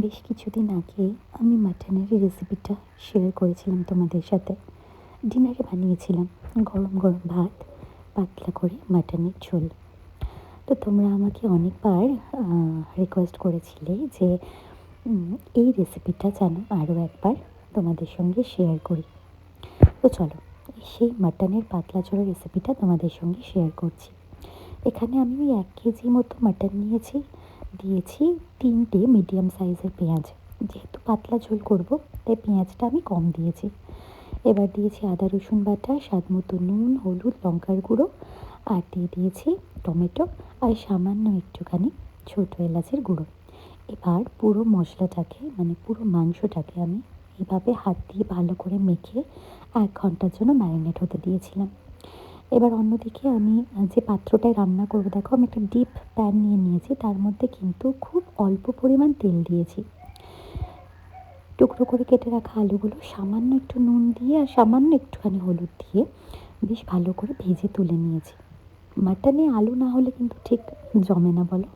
বেশ কিছুদিন আগে আমি মাটনের রেসিপিটা শেয়ার করেছিলাম তোমাদের সাথে। ডিনারে বানিয়েছিলাম গরম গরম ভাত, পাতলা করে মাটনের ঝোল। তো তোমরা আমাকে অনেকবার রিকোয়েস্ট করেছিলে যে এই রেসিপিটা যেন আরও একবার তোমাদের সঙ্গে শেয়ার করি। তো চলো, সেই মাটনের পাতলা ঝোলের রেসিপিটা তোমাদের সঙ্গে শেয়ার করছি। এখানে আমি ওই 1 কেজি মতো মাটন নিয়েছি, দিয়েছি 3টে মিডিয়াম সাইজের পেঁয়াজ। যেহেতু পাতলা ঝোল করব তাই পেঁয়াজটা আমি কম দিয়েছি। এবার দিয়েছি আদা রসুন বাটা, স্বাদ মতো নুন, হলুদ, লঙ্কার গুঁড়ো, আর দিয়ে দিয়েছি টমেটো আর সামান্য একটুখানি ছোটো এলাচের গুঁড়ো। এবার পুরো মশলাটাকে পুরো মাংসটাকে আমি এইভাবে হাত দিয়ে ভালো করে মেখে 1 ঘন্টার জন্য ম্যারিনেট হতে দিয়েছিলাম। এবার অন্যদিকে আমি যে পাত্রটায় রান্না করবো, দেখো আমি একটা ডিপ প্যান নিয়ে নিয়েছি, তার মধ্যে কিন্তু খুব অল্প পরিমাণ তেল দিয়েছি। টুকরো করে কেটে রাখা আলুগুলো সামান্য একটু নুন দিয়ে আর সামান্য একটুখানি হলুদ দিয়ে বেশ ভালো করে ভেজে তুলে নিয়েছি। মাটনে আলু না হলে কিন্তু ঠিক জমে না, বলো।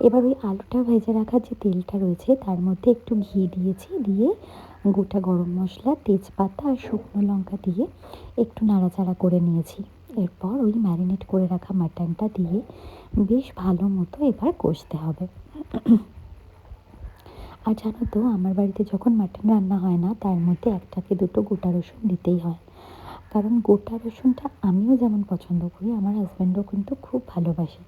এবার ওই আলুটা ভেজে রাখার যে তেলটা রয়েছে তার মধ্যে একটু ঘি দিয়েছি, দিয়ে গোটা গরম মশলা, তেজপাতা আর শুকনো লঙ্কা দিয়ে একটু নাড়াচাড়া করে নিয়েছি। এরপর ওই ম্যারিনেট করে রাখা মাটনটা দিয়ে বেশ ভালো মতো এবার কষতে হবে। আর জানো তো, আমার বাড়িতে যখন মাটন রান্না হয় না, তার মধ্যে 1 থেকে 2টো গোটা রসুন দিতেই হয়। কারণ গোটা রসুনটা আমিও যেমন পছন্দ করি, আমার হাজব্যান্ডও কিন্তু খুব ভালোবাসে।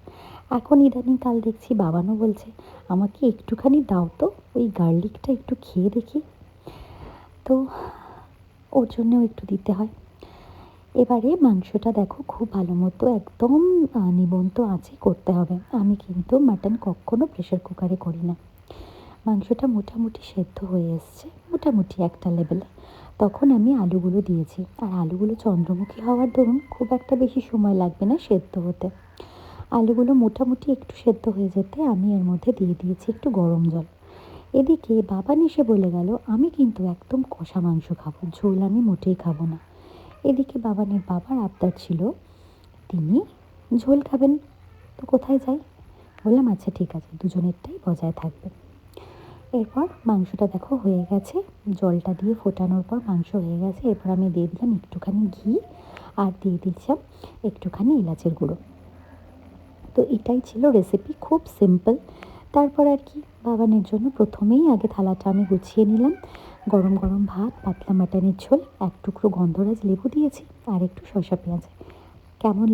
এখন ইদানিংকাল দেখছি বাবানও বলছে, আমাকে একটুখানি দাও তো, ওই গার্লিকটা একটু খেয়ে দেখি। তো ওর জন্যও একটু দিতে হয়। এবারে মাংসটা দেখো খুব ভালো মতো একদম নিবন্ত আঁচে করতে হবে। আমি কিন্তু মাটন কখনো প্রেশার কুকারে করি না। মাংসটা মোটামুটি সেদ্ধ হয়ে এসছে, মোটামুটি একটা লেভেলে, তখন আমি আলুগুলো দিয়েছি। আর আলুগুলো চন্দ্রমুখী হওয়ার দরুন খুব একটা বেশি সময় লাগবে না সেদ্ধ হতে। আলুগুলো মোটামুটি একটু সেদ্ধ হয়ে যেতে আমি এর মধ্যে দিয়ে দিয়েছি একটু গরম জল। এদিকে বাবান এসে বলে গেল, আমি কিন্তু একদম কষা মাংস খাবো, ঝোল আমি মোটেই খাবো না। এদিকে বাবানের বাবার আবদার ছিল তিনি ঝোল খাবেন। তো কোথায় যাই, বললাম আচ্ছা ঠিক আছে, দুজনেরটাই বজায় থাকবে। এরপর মাংসটা দেখো হয়ে গেছে, জলটা দিয়ে ফোটানোর পর মাংস হয়ে গেছে। এরপর আমি দিয়ে দিলাম একটুখানি ঘি আর দিয়ে দিচ্ছিলাম একটুখানি এলাচের গুঁড়ো। তো এটাই ছিল রেসিপি, খুব সিম্পল। তারপর আর কি, বাবানের জন্য প্রথমেই আগে থালাটা আমি গুছিয়ে নিলাম। গরম গরম ভাত, পাতলা মাটনের ঝোল, 1 টুকরো গন্ধরাজ লেবু দিয়েছি আর একটু শসা পেঁয়াজ। কেমন